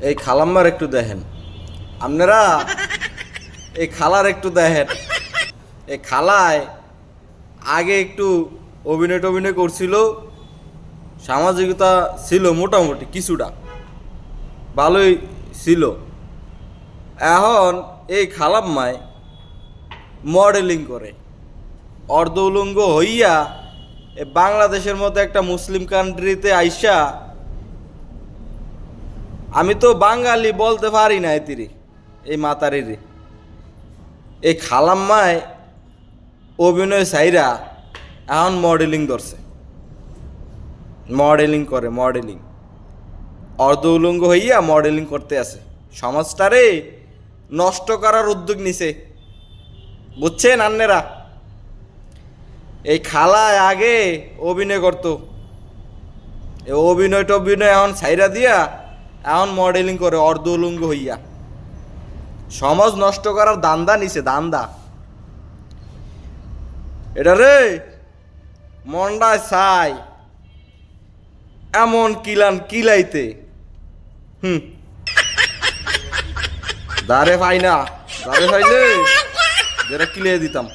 এই খালাম্মার একটু দেখেন, আপনারা এই খালার একটু দেখেন। এই খালায় আগে একটু অভিনয় করছিল, সামাজিকতা ছিল মোটামুটি কিছুটা, ভালোই ছিল। এখন এই খালাম্মায় মডেলিং করে অর্ধ উলঙ্গ হইয়া বাংলাদেশের মতো একটা মুসলিম কান্ট্রিতে আইসা, আমি তো বাঙালি বলতে পারি না এতিরে, এই মাতারিরে এই খালাম্মায় অভিনয় সাইরা এখন মডেলিং ধরছে, মডেলিং করে, মডেলিং অর্ধ উলঙ্গ হইয়া মডেলিং করতে আছে। সমাজটারে নষ্ট করার উদ্যোগ নিছে, বুঝছেন আন্নেরা? এই খালায় আগে অভিনয় করতো, এই অভিনয় এখন ছাইরা দিয়া এখন মডেলিং করে অর্ধ উলঙ্গ হইয়া। সমাজ নষ্ট করার দান্দা নিছে, দান্দা। এটা রে মন্ডায় চাই এমন কিলাইতে, দাঁড়ে পাই না, দাঁড়ে পাইলে যেটা কিলিয়ে দিতাম।